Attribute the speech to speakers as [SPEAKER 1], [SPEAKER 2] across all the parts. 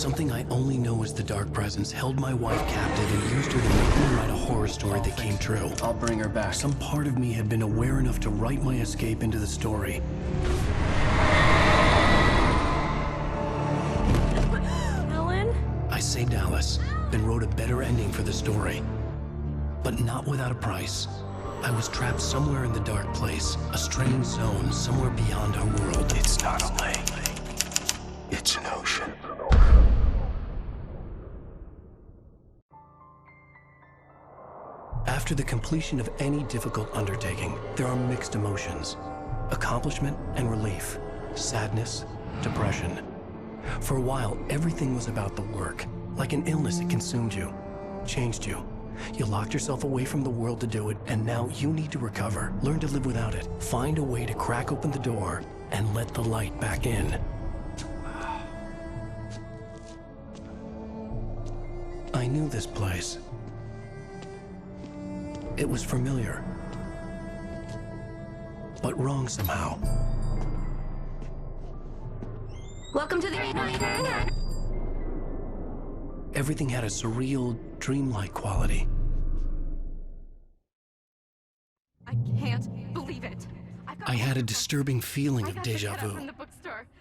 [SPEAKER 1] Something I only know as the Dark Presence held my wife captive and used her to make me write a horror story that came true.
[SPEAKER 2] I'll bring her back.
[SPEAKER 1] Some part of me had been aware enough to write my escape into the story.
[SPEAKER 3] Ellen?
[SPEAKER 1] I saved Alice, then wrote a better ending for the story. But not without a price. I was trapped somewhere in the dark place, a strange zone somewhere beyond our world.
[SPEAKER 4] It's not a lake. It's an ocean.
[SPEAKER 1] After the completion of any difficult undertaking, there are mixed emotions. Accomplishment and relief. Sadness, depression. For a while, everything was about the work. Like an illness, it consumed you, changed you. You locked yourself away from the world to do it, and now you need to recover. Learn to live without it. Find a way to crack open the door and let the light back in. I knew this place. It was familiar, but wrong somehow.
[SPEAKER 3] Welcome to the...
[SPEAKER 1] Everything had a surreal, dreamlike quality.
[SPEAKER 3] I can't believe it.
[SPEAKER 1] I had a disturbing feeling of deja vu.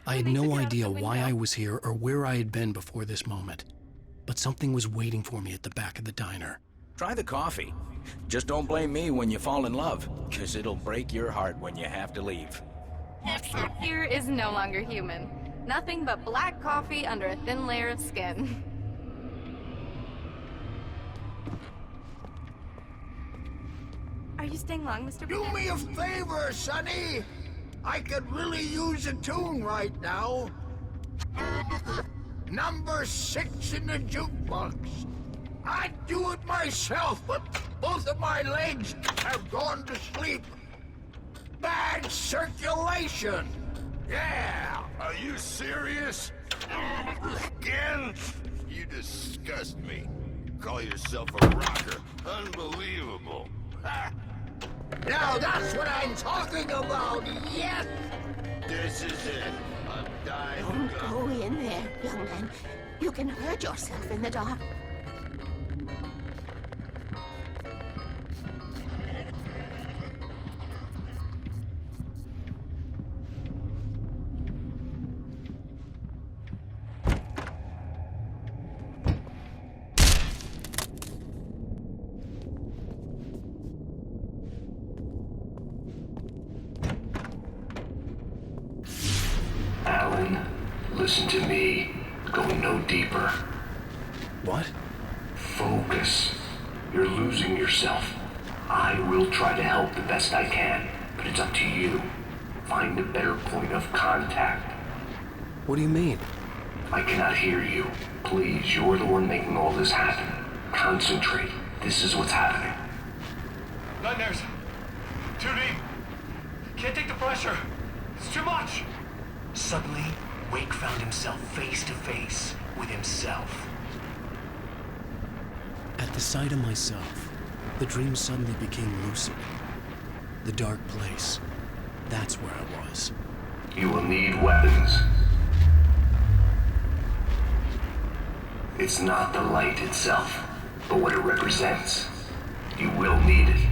[SPEAKER 1] I had no idea why I was here or where I had been before this moment. But something was waiting for me at the back of the diner.
[SPEAKER 5] Try the coffee. Just don't blame me when you fall in love, because it'll break your heart when you have to leave.
[SPEAKER 3] Here is no longer human. Nothing but black coffee under a thin layer of skin. Are you staying long, Mr.
[SPEAKER 6] Do me a favor, Sonny! I could really use a tune right now. Number 6 in the jukebox. I'd do it myself, but both of my legs have gone to sleep. Bad circulation. Yeah.
[SPEAKER 7] Are you serious? Again? You disgust me. Call yourself a rocker. Unbelievable. Ha.
[SPEAKER 6] Now that's what I'm talking about, yes!
[SPEAKER 7] This is it. I'm dying.
[SPEAKER 8] Don't go in there, young man. You can hurt yourself in the dark.
[SPEAKER 4] Alan, listen to me. Go no deeper.
[SPEAKER 1] What?
[SPEAKER 4] Focus. You're losing yourself. I will try to help the best I can, but it's up to you. Find a better point of contact.
[SPEAKER 1] What do you mean?
[SPEAKER 4] I cannot hear you. Please, you're the one making all this happen. Concentrate. This is what's happening.
[SPEAKER 9] Nightmares. Too deep. Can't take the pressure. It's too much.
[SPEAKER 10] Suddenly, Wake found himself face to face with himself.
[SPEAKER 1] At the sight of myself, the dream suddenly became lucid. The dark place. That's where I was.
[SPEAKER 4] You will need weapons. It's not the light itself, but what it represents. You will need it.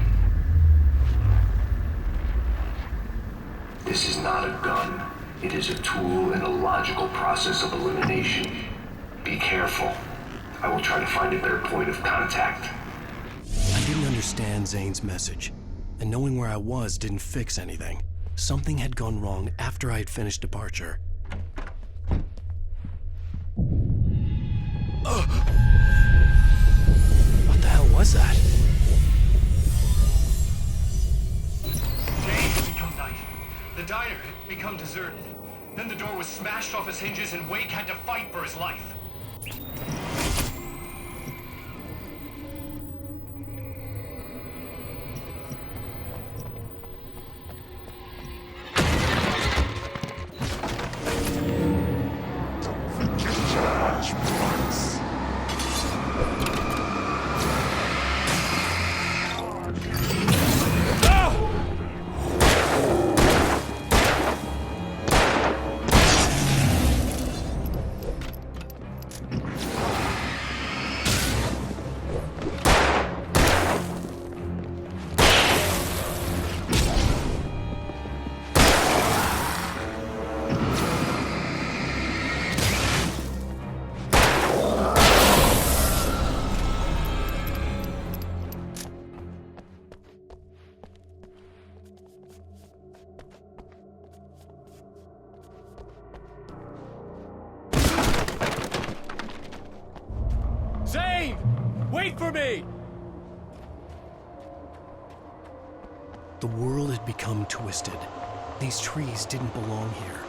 [SPEAKER 4] This is not a gun. It is a tool in a logical process of elimination. Be careful. I will try to find a better point of contact.
[SPEAKER 1] I didn't understand Zane's message, and knowing where I was didn't fix anything. Something had gone wrong after I had finished departure. What the hell was that?
[SPEAKER 9] Day had become night. The diner had become deserted. Then the door was smashed off its hinges and Wake had to fight for his life.
[SPEAKER 1] The world had become twisted. These trees didn't belong here.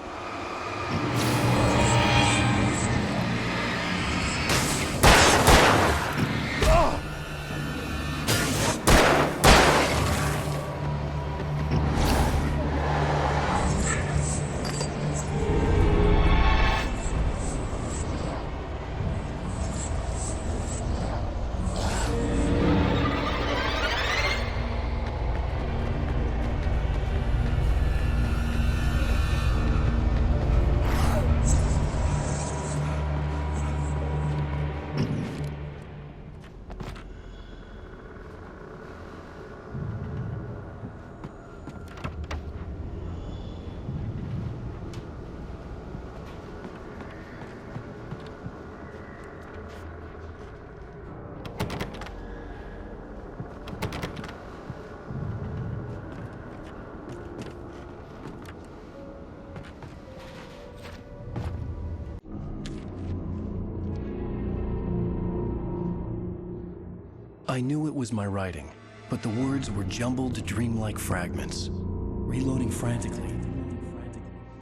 [SPEAKER 1] I knew it was my writing, but the words were jumbled, dreamlike fragments. Reloading frantically.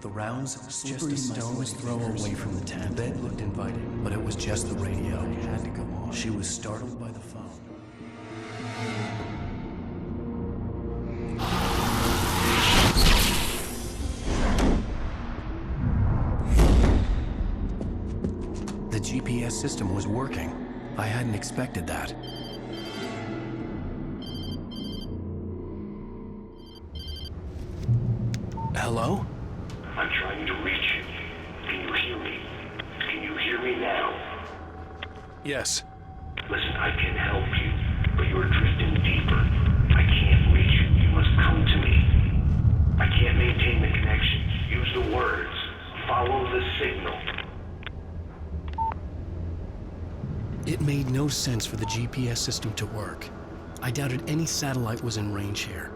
[SPEAKER 1] The rounds slippery stones throw away from the tent. The bed looked inviting, but it was just the radio. It had to go on. She was startled by the phone. The GPS system was working. I hadn't expected that. Hello?
[SPEAKER 4] I'm trying to reach you. Can you hear me? Can you hear me now?
[SPEAKER 1] Yes.
[SPEAKER 4] Listen, I can help you, but you're drifting deeper. I can't reach you. You must come to me. I can't maintain the connection. Use the words. Follow the signal.
[SPEAKER 1] It made no sense for the GPS system to work. I doubted any satellite was in range here.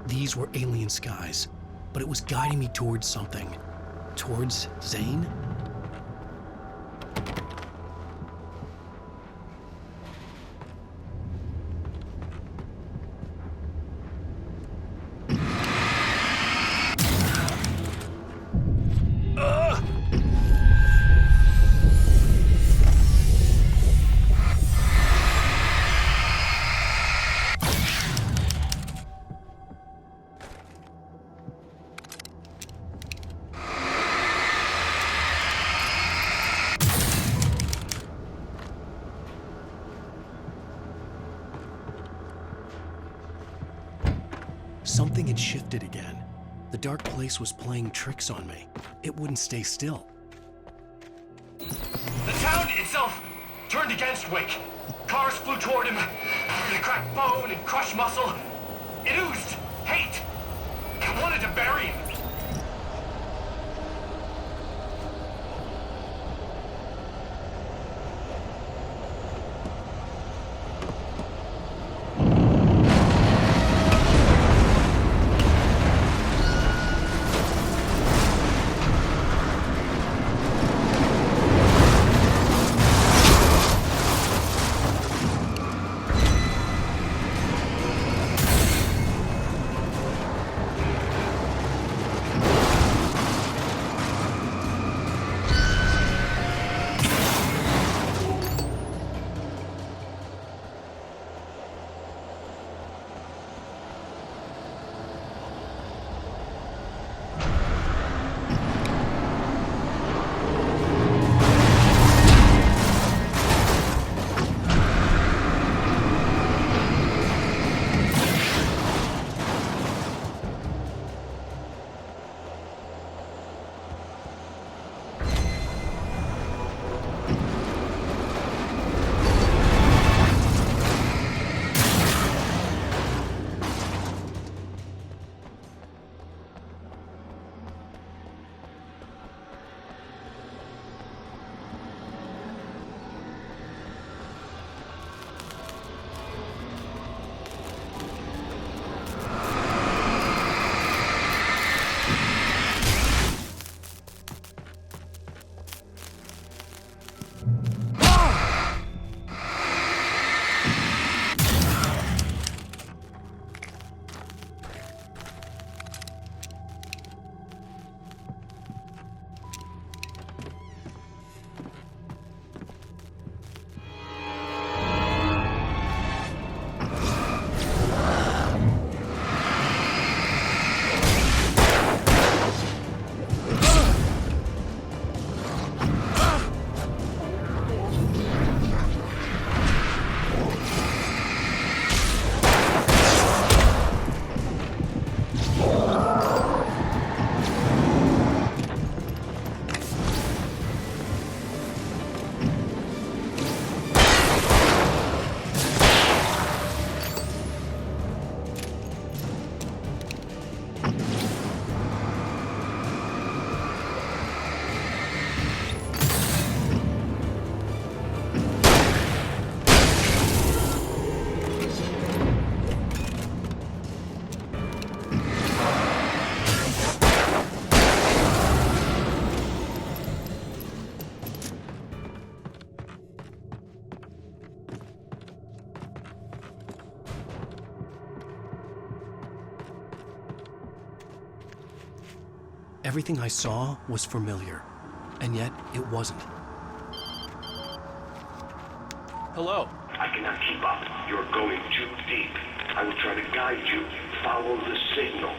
[SPEAKER 1] These were alien skies, but it was guiding me towards something. Towards Zane? Something had shifted again. The dark place was playing tricks on me. It wouldn't stay still.
[SPEAKER 9] The town itself turned against Wake. Cars flew toward him. They cracked bone and crushed muscle. It oozed hate. It wanted to bury him.
[SPEAKER 1] Everything I saw was familiar, and yet it wasn't. Hello?
[SPEAKER 4] I cannot keep up. You're going too deep. I will try to guide you. Follow the signal.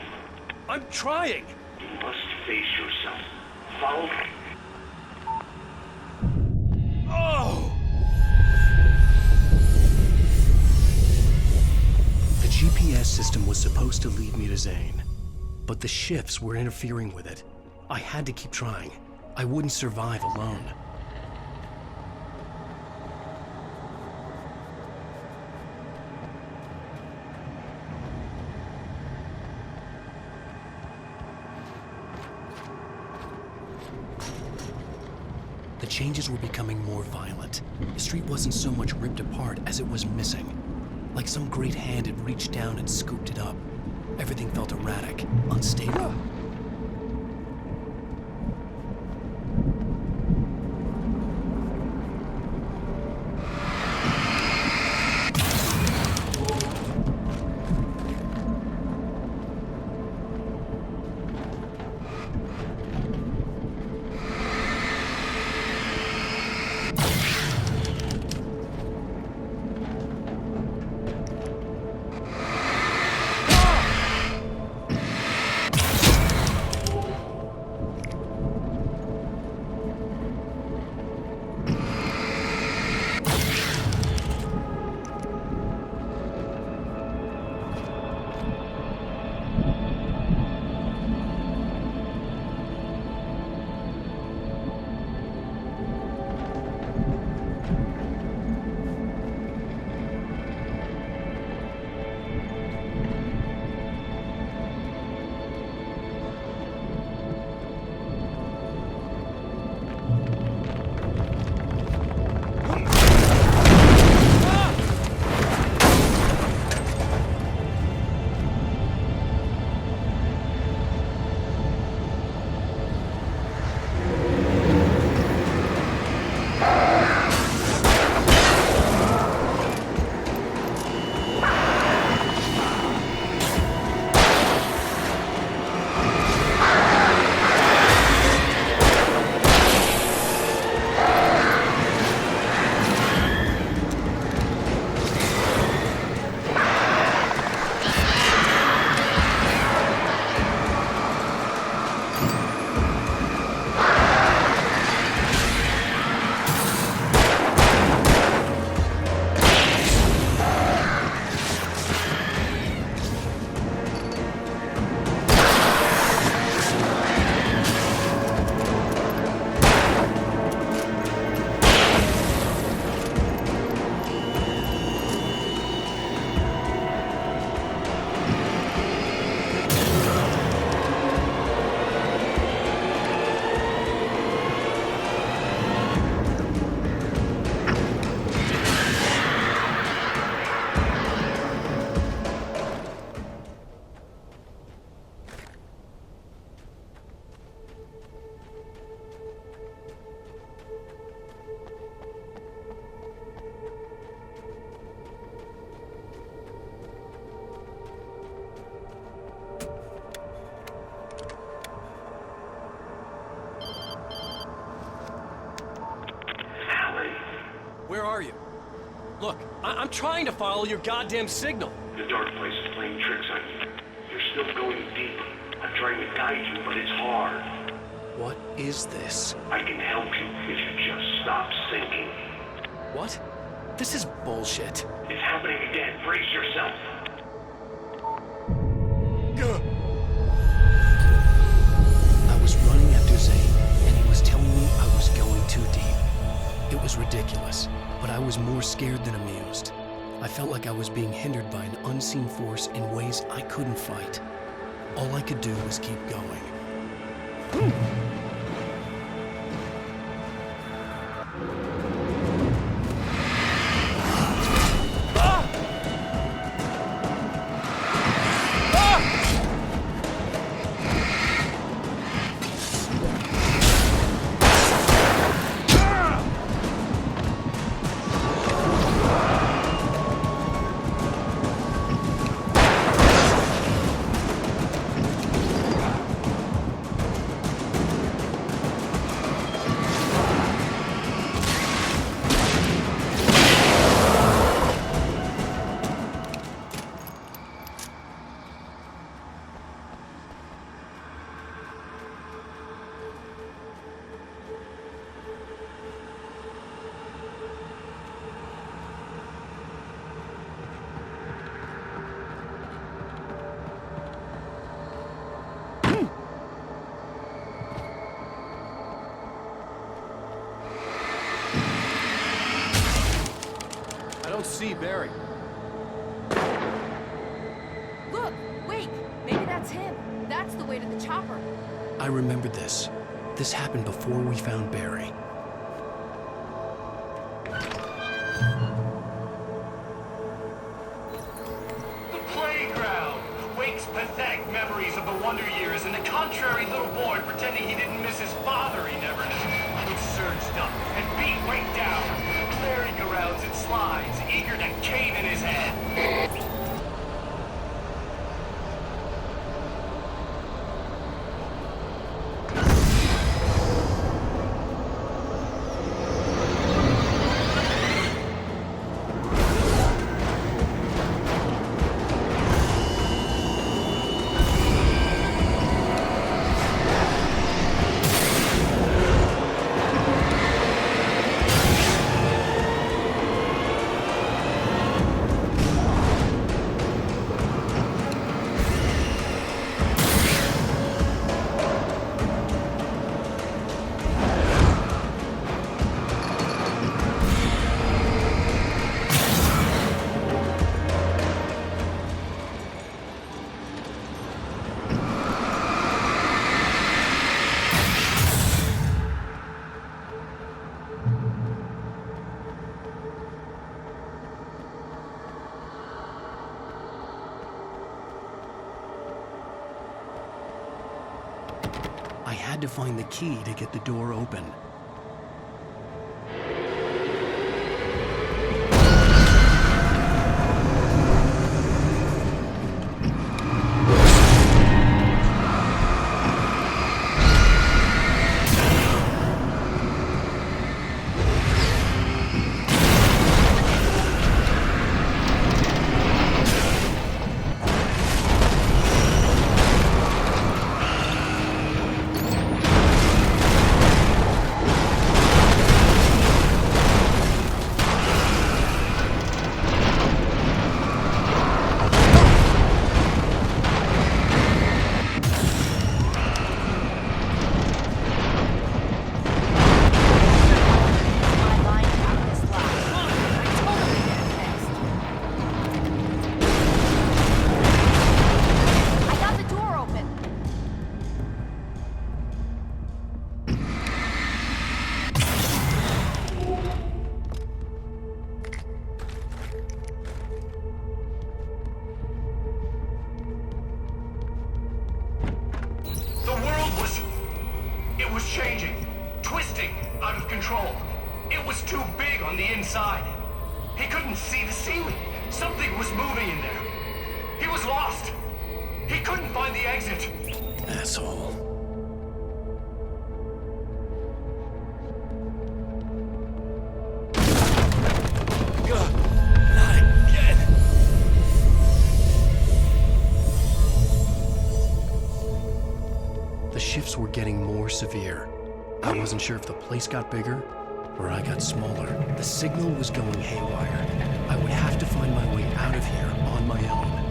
[SPEAKER 1] I'm trying!
[SPEAKER 4] You must face yourself. Follow.
[SPEAKER 1] Oh! The GPS system was supposed to lead me to Zane, but the shifts were interfering with it. I had to keep trying. I wouldn't survive alone. The changes were becoming more violent. The street wasn't so much ripped apart as it was missing. Like some great hand had reached down and scooped it up. Everything felt erratic, unstable. Where are you? Look, I'm trying to follow your goddamn signal.
[SPEAKER 4] The dark place is playing tricks on you. You're still going deep. I'm trying to guide you, but it's hard.
[SPEAKER 1] What is this?
[SPEAKER 4] I can help you if you just stop sinking.
[SPEAKER 1] What? This is bullshit.
[SPEAKER 4] It's happening again. Brace yourself.
[SPEAKER 1] I was running after Zane, and he was telling me I was going too deep. It was ridiculous, but I was more scared than amused. I felt like I was being hindered by an unseen force in ways I couldn't fight. All I could do was keep going.
[SPEAKER 2] see Barry.
[SPEAKER 3] Look! Wait! Maybe that's him. That's the way to the chopper.
[SPEAKER 1] I remembered this. This happened before we found Barry.
[SPEAKER 9] The playground! Wake's pathetic memories of the Wonder Years and the contrary little boy pretending he didn't miss his father he never knew. It surged up and beat Wake down. Merry-go-rounds and slides, eager to cave in his head.
[SPEAKER 1] I had to find the key to get the door open.
[SPEAKER 9] Changing, twisting, out of control. It was too big on the inside. He couldn't see the ceiling. Something was moving in there. He was lost. He couldn't find the exit.
[SPEAKER 1] Asshole.
[SPEAKER 5] Not again.
[SPEAKER 1] The shifts were getting more severe. I wasn't sure if the place got bigger or I got smaller. The signal was going haywire. I would have to find my way out of here on my own.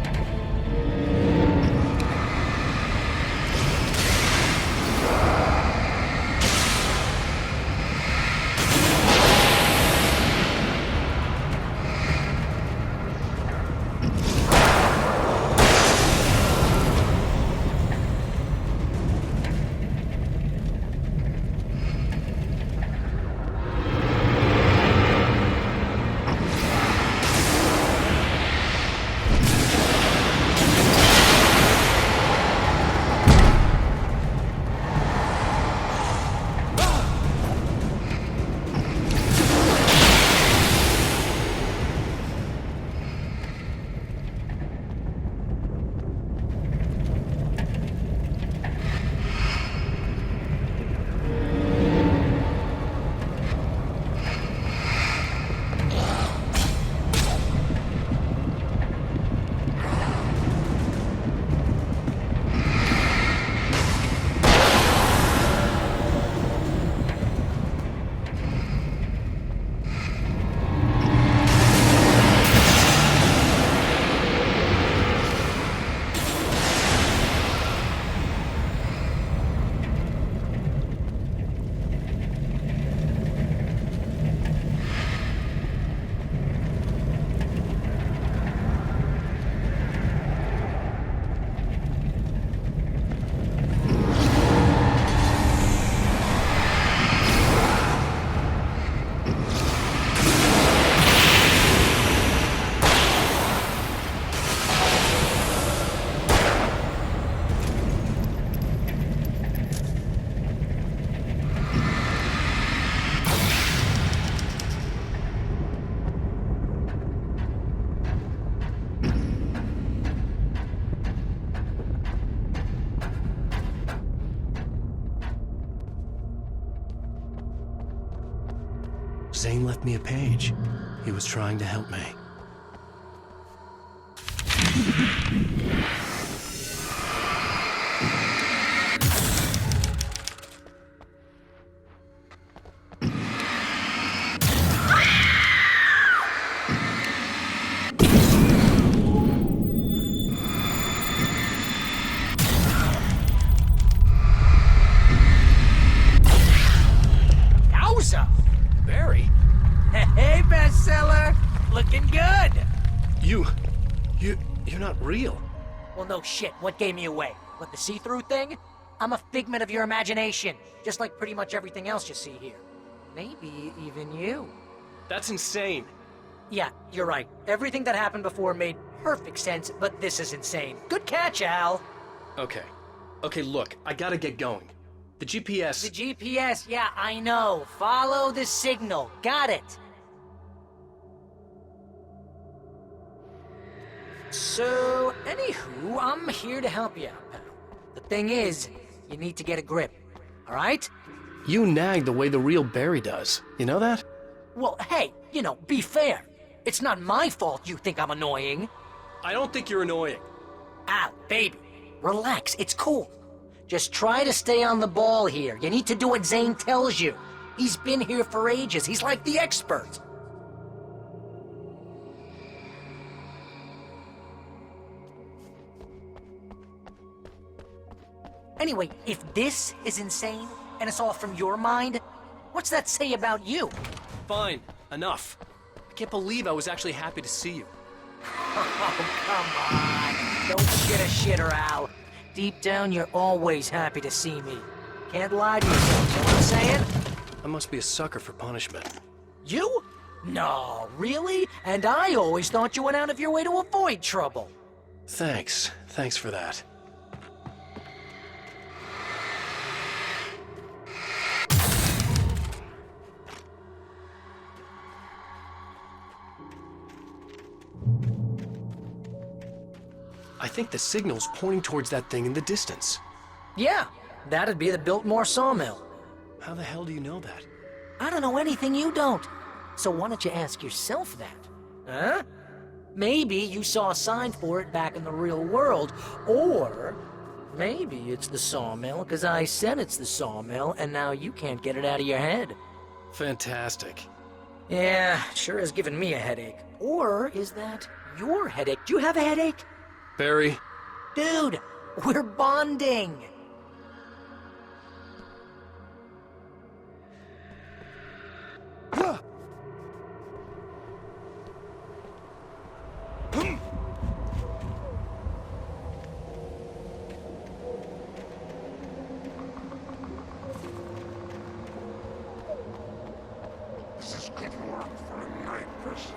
[SPEAKER 1] Zane left me a page. He was trying to help me.
[SPEAKER 2] Barry? Hey, bestseller! Looking good!
[SPEAKER 1] You're not real.
[SPEAKER 2] Well, no shit. What gave me away? What, the see-through thing? I'm a figment of your imagination, just like pretty much everything else you see here. Maybe even you.
[SPEAKER 1] That's insane.
[SPEAKER 2] Yeah, you're right. Everything that happened before made perfect sense, but this is insane. Good catch, Al.
[SPEAKER 1] Okay, look, I gotta get going. The GPS...
[SPEAKER 2] The GPS, yeah, I know. Follow the signal. Got it. So, anywho, I'm here to help you out, pal. The thing is, you need to get a grip, alright?
[SPEAKER 1] You nag the way the real Barry does. You know that?
[SPEAKER 2] Well, hey, be fair. It's not my fault you think I'm annoying.
[SPEAKER 1] I don't think you're annoying.
[SPEAKER 2] Al, baby, relax, it's cool. Just try to stay on the ball here. You need to do what Zane tells you. He's been here for ages. He's like the expert. Anyway, if this is insane, and it's all from your mind, what's that say about you?
[SPEAKER 1] Fine, enough. I can't believe I was actually happy to see you.
[SPEAKER 2] Oh, come on. Don't shit a shitter, Al. Deep down, you're always happy to see me. Can't lie to yourself, you know what I'm saying?
[SPEAKER 1] I must be a sucker for punishment.
[SPEAKER 2] You? No, really? And I always thought you went out of your way to avoid trouble.
[SPEAKER 1] Thanks for that. I think the signal's pointing towards that thing in the distance.
[SPEAKER 2] Yeah, that'd be the Biltmore sawmill.
[SPEAKER 1] How the hell do you know that?
[SPEAKER 2] I don't know anything you don't. So why don't you ask yourself that? Huh? Maybe you saw a sign for it back in the real world, or maybe it's the sawmill because I said it's the sawmill and now you can't get it out of your head.
[SPEAKER 1] Fantastic.
[SPEAKER 2] Yeah, sure has given me a headache. Or is that your headache? Do you have a headache?
[SPEAKER 1] Barry?
[SPEAKER 2] Dude, we're bonding.
[SPEAKER 6] This is good work for a night person.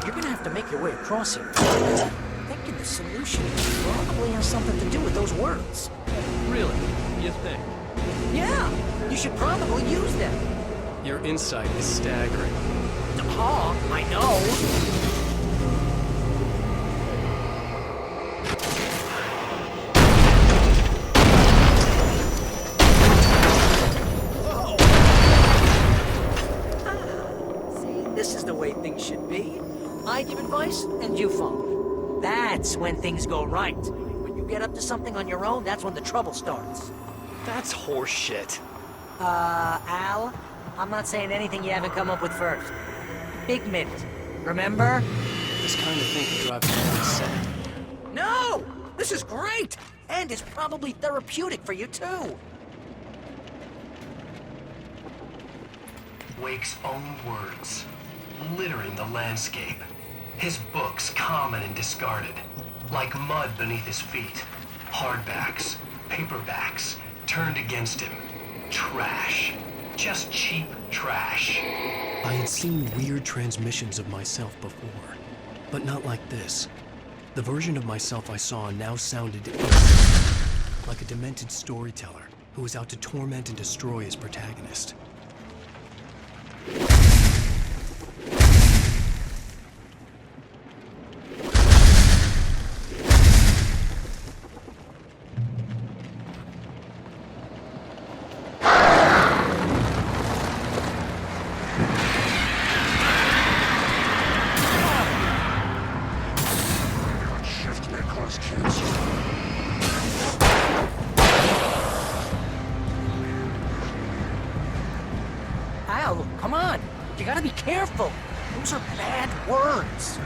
[SPEAKER 2] you're gonna have to make your way across here. I'm thinking the solution probably has something to do with those words.
[SPEAKER 1] Really? You think?
[SPEAKER 2] Yeah, you should probably use them.
[SPEAKER 1] Your insight is staggering.
[SPEAKER 2] I know. This is the way things should be. I give advice, and you follow. That's when things go right. When you get up to something on your own, that's when the trouble starts.
[SPEAKER 1] That's horseshit.
[SPEAKER 2] Al, I'm not saying anything you haven't come up with first. Big minute, remember?
[SPEAKER 1] This kind of thing could drive me insane.
[SPEAKER 2] No! This is great! And it's probably therapeutic for you, too.
[SPEAKER 10] Wake's own words, littering the landscape. His books common and discarded, like mud beneath his feet. Hardbacks, paperbacks, turned against him. Trash. Just cheap trash.
[SPEAKER 1] I had seen weird transmissions of myself before, but not like this. The version of myself I saw now sounded like a demented storyteller who was out to torment and destroy his protagonist.
[SPEAKER 2] Al, come on. You gotta be careful. Those are bad words.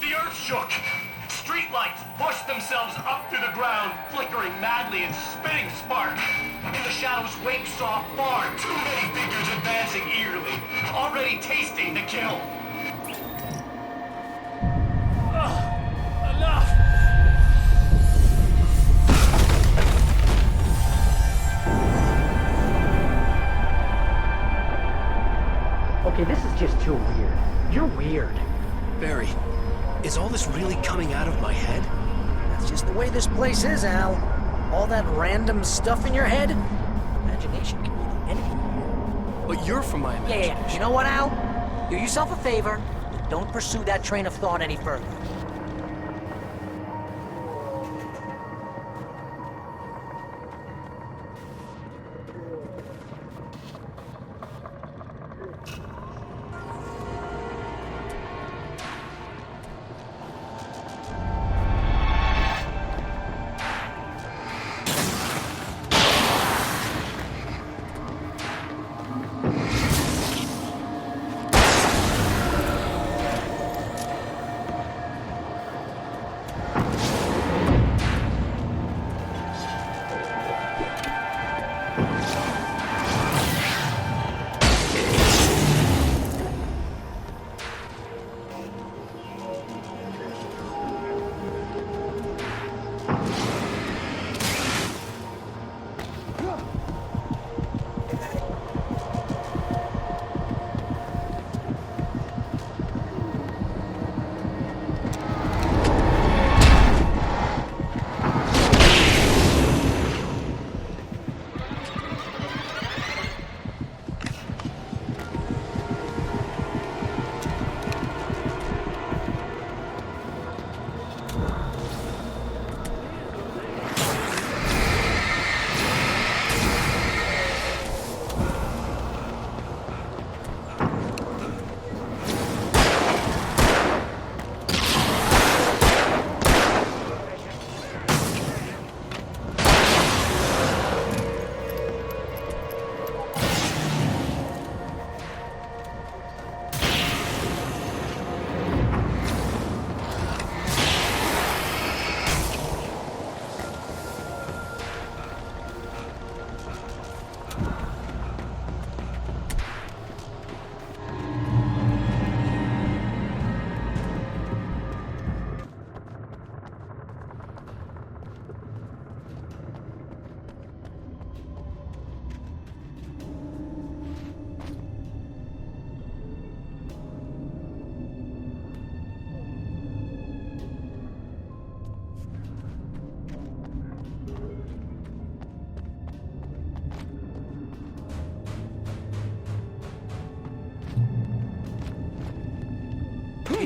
[SPEAKER 9] The earth shook. Streetlights pushed themselves up through the ground, flickering madly and spitting spark. In the shadows, Wake saw far too many figures advancing eagerly, already tasting the kill. Enough!
[SPEAKER 2] Okay, this is just too weird. You're weird.
[SPEAKER 1] Barry, is all this really coming out of my head?
[SPEAKER 2] That's just the way this place is, Al. All that random stuff in your head. Imagination can be anything.
[SPEAKER 1] But you're from my imagination.
[SPEAKER 2] Yeah. You know what, Al? Do yourself a favor. Don't pursue that train of thought any further.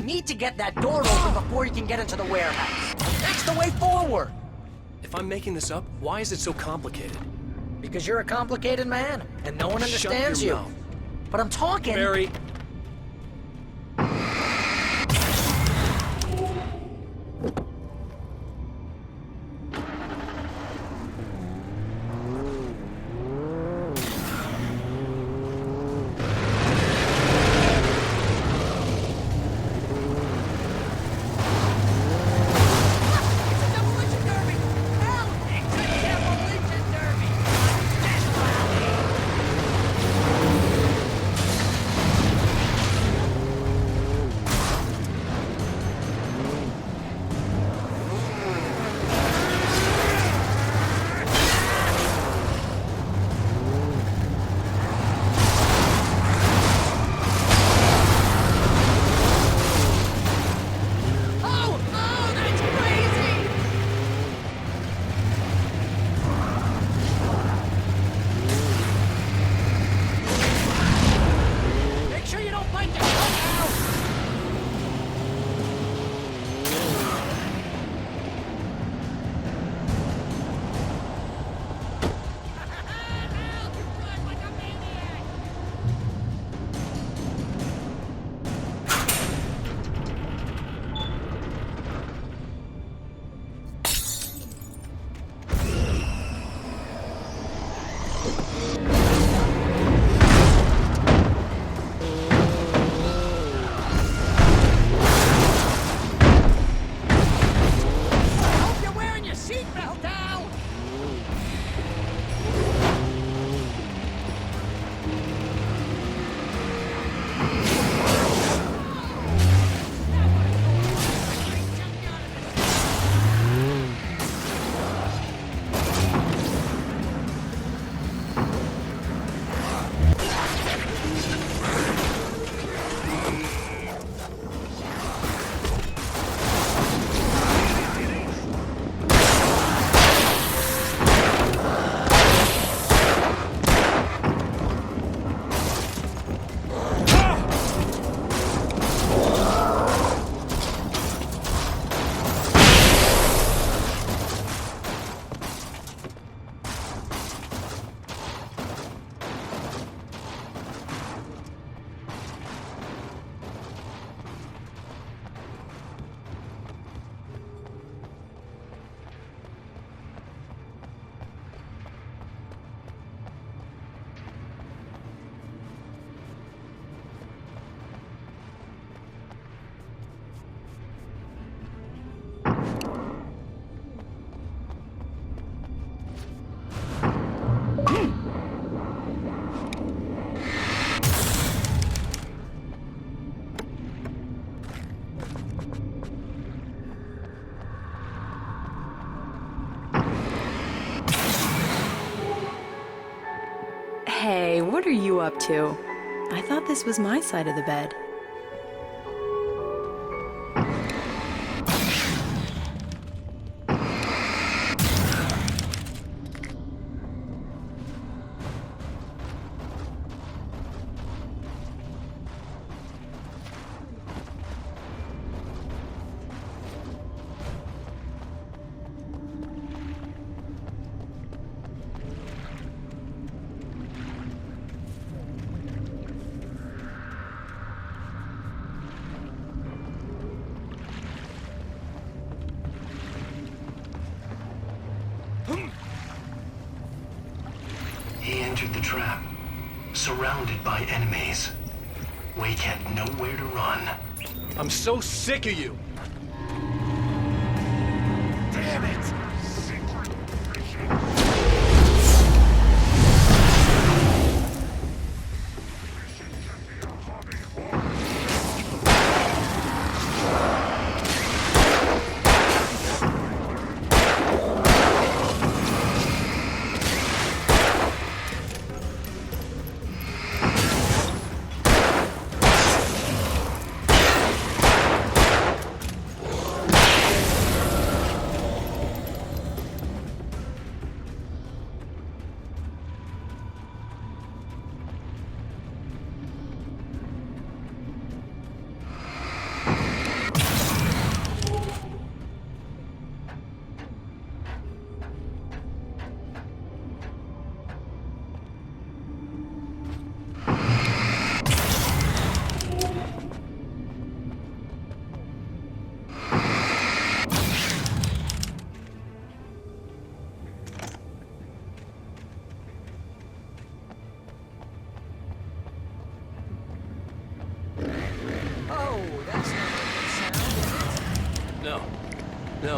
[SPEAKER 2] need to get that door open before you can get into the warehouse. That's the way forward.
[SPEAKER 1] If I'm making this up, why is it so complicated?
[SPEAKER 2] Because you're a complicated man, and no one
[SPEAKER 1] Shut
[SPEAKER 2] understands
[SPEAKER 1] your
[SPEAKER 2] you.
[SPEAKER 1] mouth.
[SPEAKER 2] But I'm talking...
[SPEAKER 1] Barry.
[SPEAKER 11] Hey, what are you up to? I thought this was my side of the bed.
[SPEAKER 10] He entered the trap, surrounded by enemies. Wake had nowhere to run.
[SPEAKER 1] I'm so sick of you!
[SPEAKER 6] Damn it!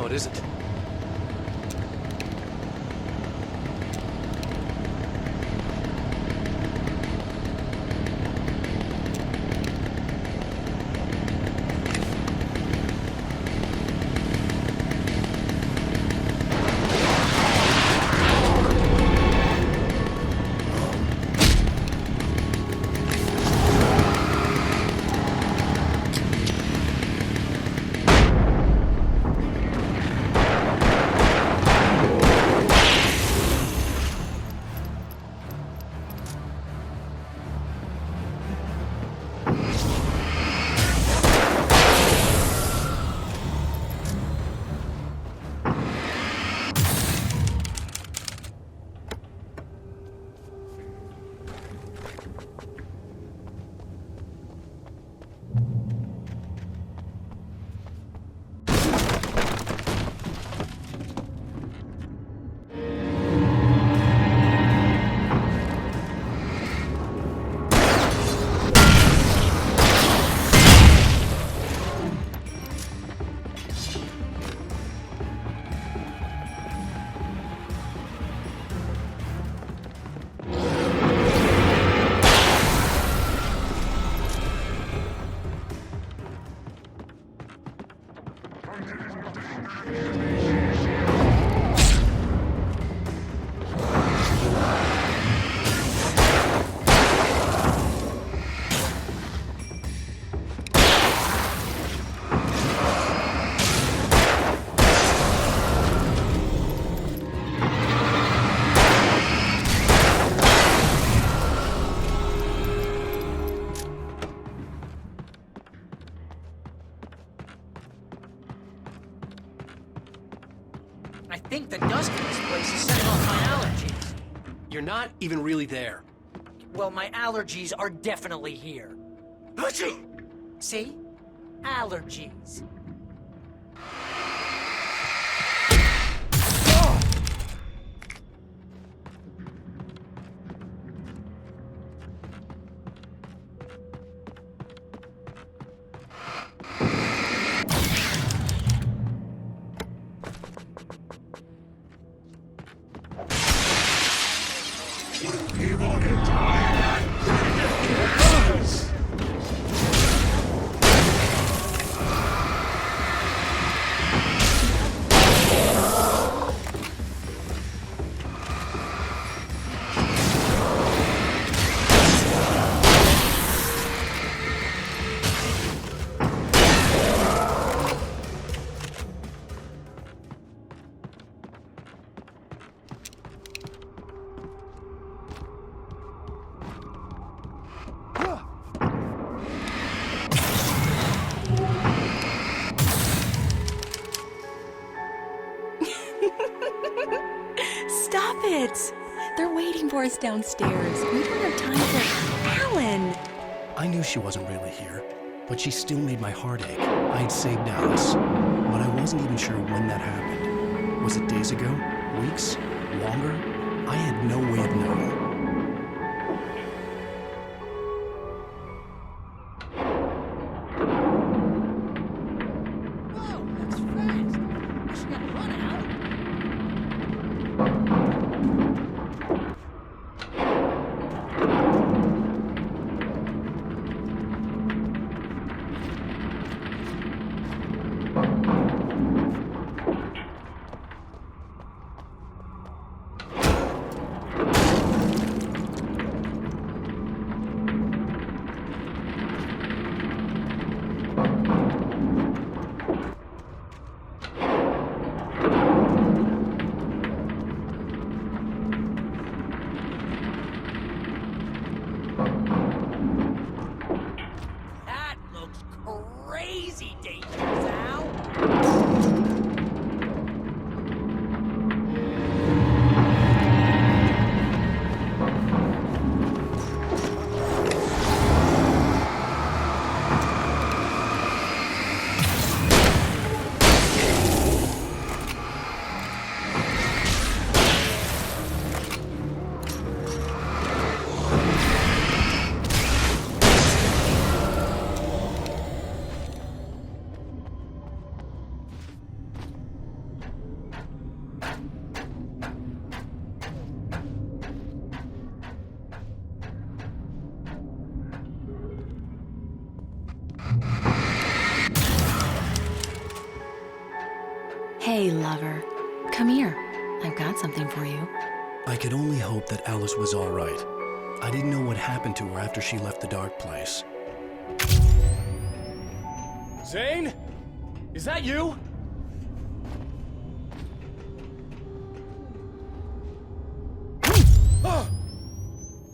[SPEAKER 1] No, it isn't.
[SPEAKER 2] I think the dust in this place is setting off my allergies.
[SPEAKER 1] You're not even really there.
[SPEAKER 2] Well, my allergies are definitely here. See? Allergies.
[SPEAKER 11] Stop it! They're waiting for us downstairs. We don't have time for Alan.
[SPEAKER 1] I knew she wasn't really here, but she still made my heart ache. I had saved Alice, but I wasn't even sure when that happened. Was it days ago? Weeks? Longer? I had no way of knowing.
[SPEAKER 11] Hey, lover. Come here. I've got something for you.
[SPEAKER 1] I could only hope that Alice was all right. I didn't know what happened to her after she left the dark place.
[SPEAKER 12] Zane? Is that you?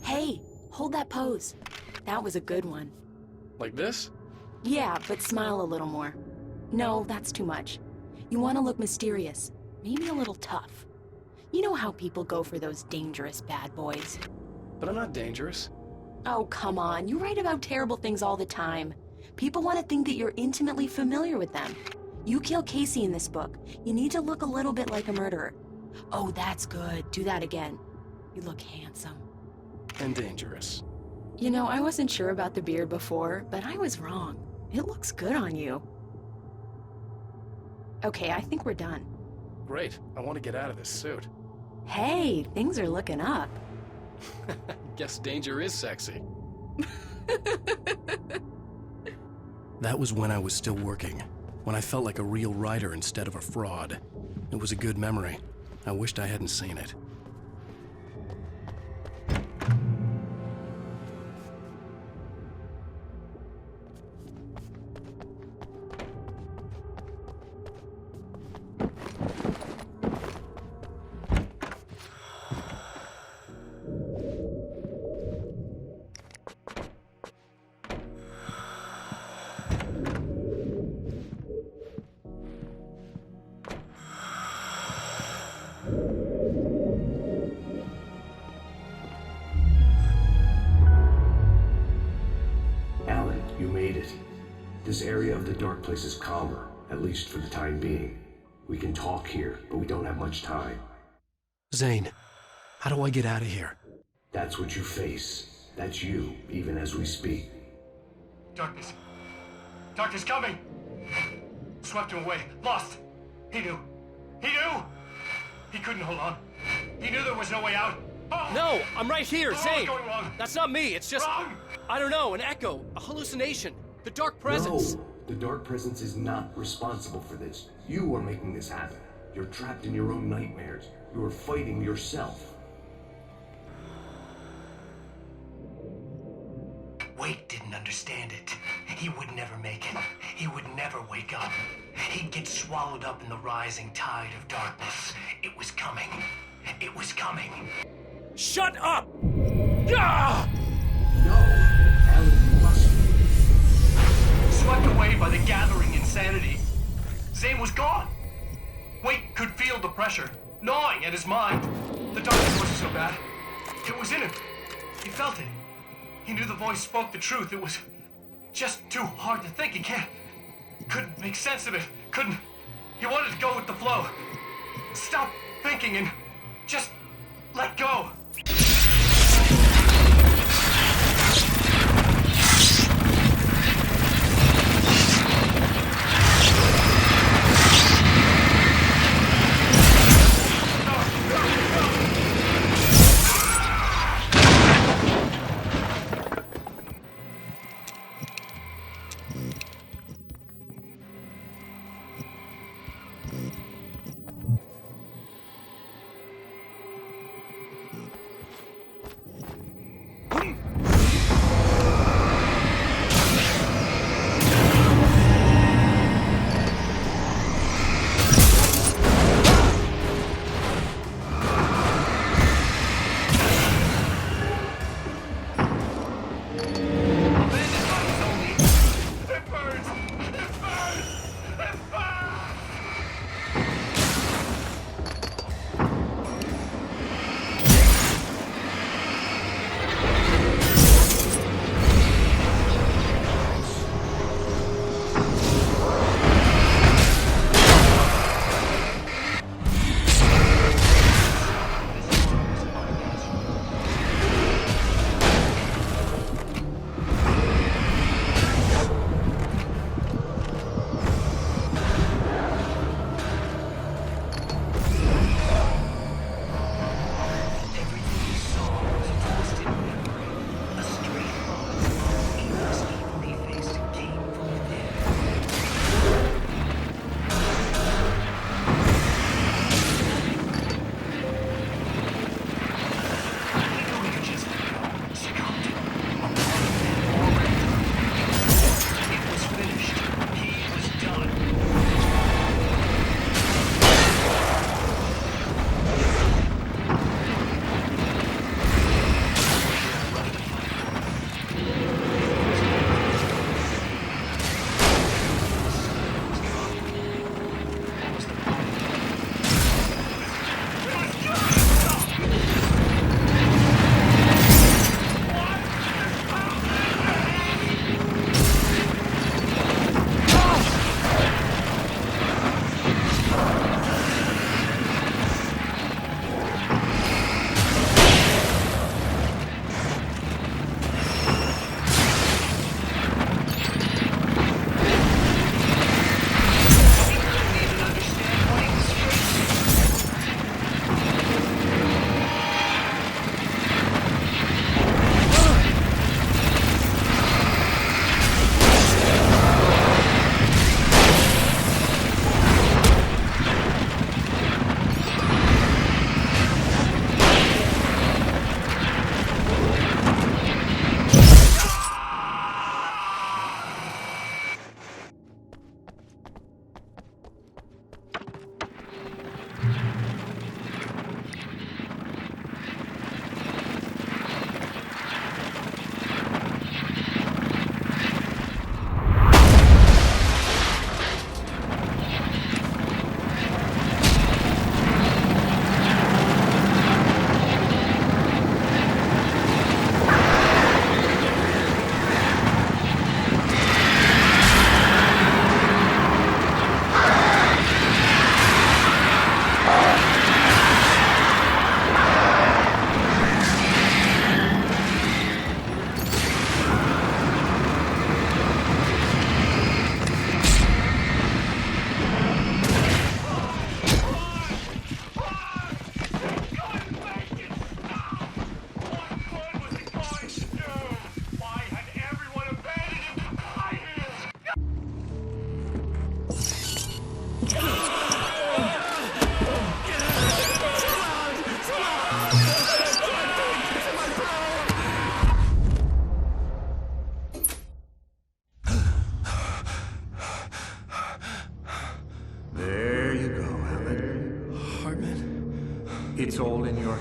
[SPEAKER 11] Hey, hold that pose. That was a good one.
[SPEAKER 12] Like this?
[SPEAKER 11] Yeah, but smile a little more. No, that's too much. You want to look mysterious, maybe a little tough. You know how people go for those dangerous bad boys.
[SPEAKER 12] But I'm not dangerous.
[SPEAKER 11] Oh, come on. You write about terrible things all the time. People want to think that you're intimately familiar with them. You kill Casey in this book. You need to look a little bit like a murderer. Oh, that's good. Do that again. You look handsome.
[SPEAKER 12] And dangerous.
[SPEAKER 11] You know, I wasn't sure about the beard before, but I was wrong. It looks good on you. Okay, I think we're done.
[SPEAKER 12] Great. I want to get out of this suit.
[SPEAKER 11] Hey, things are looking up.
[SPEAKER 12] Guess danger is sexy.
[SPEAKER 1] That was when I was still working, when I felt like a real writer instead of a fraud. It was a good memory. I wished I hadn't seen it.
[SPEAKER 4] You made it. This area of the dark place is calmer, at least for the time being. We can talk here, but we don't have much time.
[SPEAKER 1] Zane, how do I get out of here?
[SPEAKER 4] That's what you face. That's you, even as we speak.
[SPEAKER 9] Darkness. Darkness coming! Swept him away. Lost. He knew. He knew! He couldn't hold on. He knew there was no way out. Oh!
[SPEAKER 12] No, I'm right here, Zane!
[SPEAKER 9] What's going wrong?
[SPEAKER 12] That's not me, it's just...
[SPEAKER 9] Wrong!
[SPEAKER 12] I don't know, an echo, a hallucination. The dark presence.
[SPEAKER 4] No, the dark presence is not responsible for this. You are making this happen. You're trapped in your own nightmares. You are fighting yourself.
[SPEAKER 10] Wake didn't understand it. He would never make it. He would never wake up. He'd get swallowed up in the rising tide of darkness. It was coming. It was coming.
[SPEAKER 12] Shut up! Ah!
[SPEAKER 4] No, Alan, you must.
[SPEAKER 9] Swept away by the gathering insanity. Zane was gone. Wake could feel the pressure, gnawing at his mind. The darkness wasn't so bad. It was in him. He felt it. He knew the voice spoke the truth. It was just too hard to think. He couldn't make sense of it. He wanted to go with the flow. Stop thinking and just let go.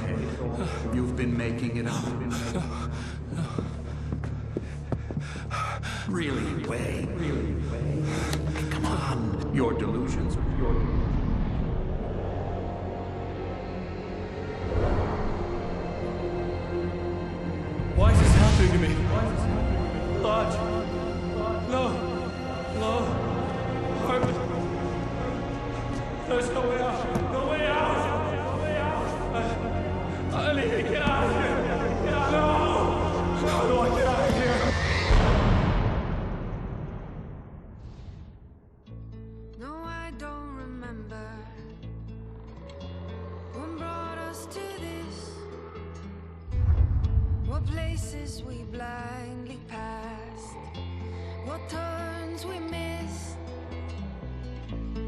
[SPEAKER 13] head. You've been making it up. Really, Way. Come on. Your delusions.
[SPEAKER 1] Why is this happening to me? Lodge. No. Purpose. There's no way out. No way out. I need to get out of here. Get out. No. How do I get out of here?
[SPEAKER 14] No, I don't remember what brought us to this. What places we blindly passed. What turns we made.